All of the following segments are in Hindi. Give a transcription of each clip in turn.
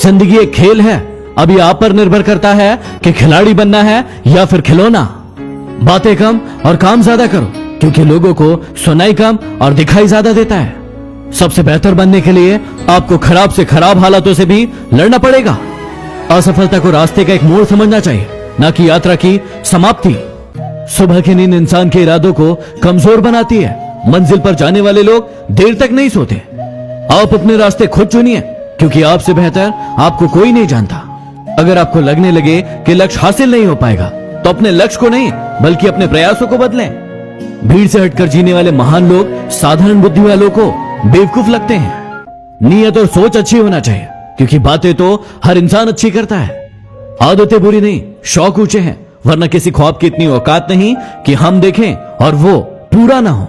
जिंदगी एक खेल है, अभी आप पर निर्भर करता है कि खिलाड़ी बनना है या फिर खिलौना। बातें कम और काम ज्यादा करो, क्योंकि लोगों को सुनाई कम और दिखाई ज्यादा देता है। सबसे बेहतर बनने के लिए आपको खराब से खराब हालातों से भी लड़ना पड़ेगा। असफलता को रास्ते का एक मोड़ समझना चाहिए, न कि यात्रा की समाप्ति। सुबह की नींद इंसान के इरादों को कमजोर बनाती है। मंजिल पर जाने वाले लोग देर तक नहीं सोते। आप अपने रास्ते खुद चुनिए, क्योंकि आपसे बेहतर आपको कोई नहीं जानता। अगर आपको लगने लगे कि लक्ष्य हासिल नहीं हो पाएगा, तो अपने लक्ष्य को नहीं बल्कि अपने प्रयासों को बदलें। भीड़ से हटकर जीने वाले महान लोग साधारण बुद्धि वालों को बेवकूफ लगते हैं। नीयत और सोच अच्छी होना चाहिए, क्योंकि बातें तो हर इंसान अच्छी करता है। आदतें बुरी नहीं, शौक ऊंचे हैं, वरना किसी ख्वाब की इतनी औकात नहीं कि हम देखें और वो पूरा ना हो।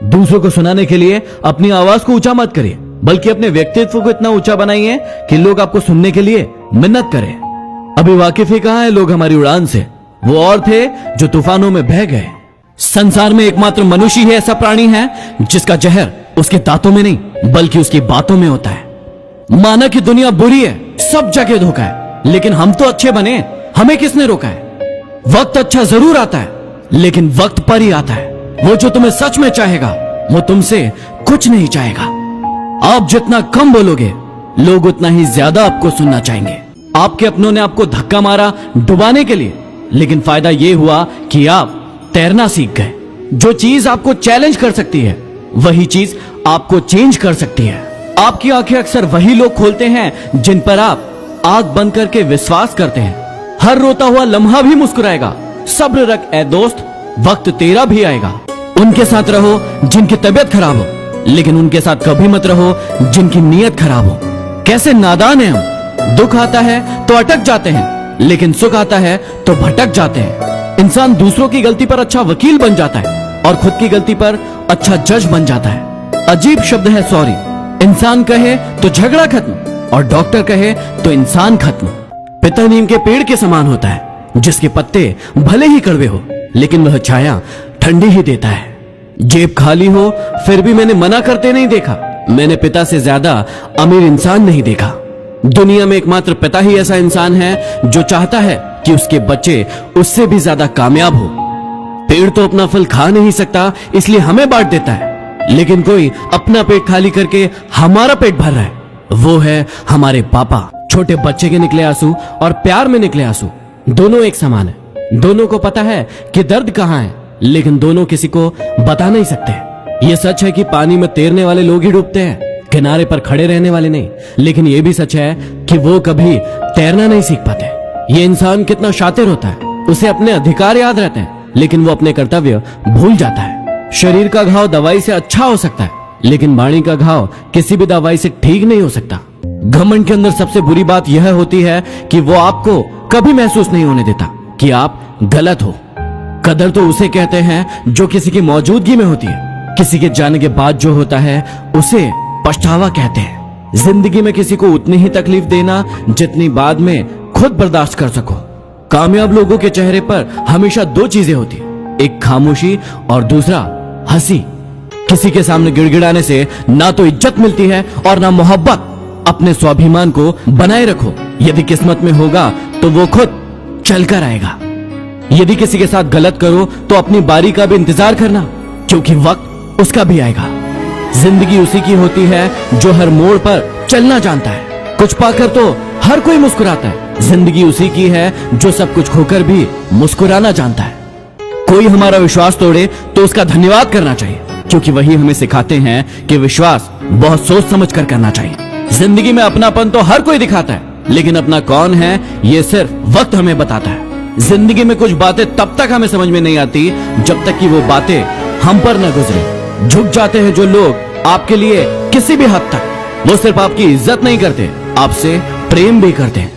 दूसरों को सुनाने के लिए अपनी आवाज को ऊंचा मत करिए, बल्कि अपने व्यक्तित्व को इतना ऊंचा बनाइए कि लोग आपको सुनने के लिए मिन्नत करें। अभी वाकिफ ही कहां है लोग हमारी उड़ान से? वो और थे जो तूफानों में बह गए। संसार में एकमात्र मनुष्य ही ऐसा प्राणी है जिसका जहर उसके दांतों में नहीं बल्कि उसकी बातों में होता है। माना कि दुनिया बुरी है, सब जगह धोखा है, लेकिन हम तो अच्छे बने, हमें किसने रोका है? वक्त अच्छा जरूर आता है, लेकिन वक्त पर ही आता है। वो जो तुम्हें सच में चाहेगा, वो तुमसे कुछ नहीं चाहेगा। आप जितना कम बोलोगे, लोग उतना ही ज्यादा आपको सुनना चाहेंगे। आपके अपनों ने आपको धक्का मारा डुबाने के लिए, लेकिन फायदा ये हुआ कि आप तैरना सीख गए। जो चीज आपको चैलेंज कर सकती है, वही चीज आपको चेंज कर सकती है। आपकी आंखें अक्सर वही लोग खोलते हैं जिन पर आप आंख बंद करके विश्वास करते हैं। हर रोता हुआ लम्हा भी मुस्कुराएगा। सब्र रख ए दोस्त, वक्त तेरा भी आएगा। उनके साथ रहो जिनकी तबीयत खराब हो, लेकिन उनके साथ कभी मत रहो जिनकी नीयत खराब हो। कैसे नादान है हम! दुख आता है तो अटक जाते हैं, लेकिन सुख आता है तो भटक जाते हैं। इंसान दूसरों की गलती पर अच्छा वकील बन जाता है और खुद की गलती पर अच्छा जज बन जाता है। अजीब शब्द है सॉरी। इंसान कहे तो झगड़ा खत्म, और डॉक्टर कहे तो इंसान खत्म। पिता नीम के पेड़ के समान होता है, जिसके पत्ते भले ही कड़वे हो, लेकिन वह छाया ठंडी ही देता है। जेब खाली हो फिर भी मैंने मना करते नहीं देखा। मैंने पिता से ज्यादा अमीर इंसान नहीं देखा। दुनिया में एकमात्र पिता ही ऐसा इंसान है जो चाहता है कि उसके बच्चे उससे भी ज्यादा कामयाब हो। पेड़ तो अपना फल खा नहीं सकता, इसलिए हमें बांट देता है, लेकिन कोई अपना पेट खाली करके हमारा पेट भर रहा है, वो है हमारे पापा। छोटे बच्चे के निकले आंसू और प्यार में निकले आंसू दोनों एक समान है। दोनों को पता है कि दर्द कहाँ है, लेकिन दोनों किसी को बता नहीं सकते। ये सच है कि पानी में तैरने वाले लोग ही डूबते हैं, किनारे पर खड़े रहने वाले नहीं। लेकिन ये भी सच है कि वो कभी तैरना नहीं सीख पाते। ये इंसान कितना शातिर होता है, उसे अपने अधिकार याद रहते हैं, लेकिन वो अपने कर्तव्य भूल जाता है। शरीर का घाव दवाई से अच्छा हो सकता है, लेकिन वाणी का घाव किसी भी दवाई से ठीक नहीं हो सकता। घमंड के अंदर सबसे बुरी बात यह होती है कि वो आपको कभी महसूस नहीं होने देता कि आप गलत हो। कदर तो उसे कहते हैं जो किसी की मौजूदगी में होती है। किसी के जाने के बाद जो होता है उसे पछतावा कहते हैं। जिंदगी में किसी को उतनी ही तकलीफ देना जितनी बाद में खुद बर्दाश्त कर सको। कामयाब लोगों के चेहरे पर हमेशा दो चीजें होती है, एक खामोशी और दूसरा हंसी। किसी के सामने गिड़गिड़ाने से ना तो इज्जत मिलती है और ना मोहब्बत। अपने स्वाभिमान को बनाए रखो। यदि किस्मत में होगा तो वो खुद चलकर आएगा। यदि किसी के साथ गलत करो तो अपनी बारी का भी इंतजार करना, क्योंकि वक्त उसका भी आएगा। जिंदगी उसी की होती है जो हर मोड़ पर चलना जानता है। कुछ पाकर तो हर कोई मुस्कुराता है। जिंदगी उसी की है जो सब कुछ खोकर भी मुस्कुराना जानता है। कोई हमारा विश्वास तोड़े तो उसका धन्यवाद करना चाहिए, क्योंकि वही हमें सिखाते हैं कि विश्वास बहुत सोच समझ कर करना चाहिए। जिंदगी में अपनापन तो हर कोई दिखाता है, लेकिन अपना कौन है ये सिर्फ वक्त हमें बताता है। जिंदगी में कुछ बातें तब तक हमें समझ में नहीं आती जब तक कि वो बातें हम पर न गुजरे। झुक जाते हैं जो लोग आपके लिए किसी भी हद तक। वो सिर्फ आपकी इज्जत नहीं करते, आपसे प्रेम भी करते हैं।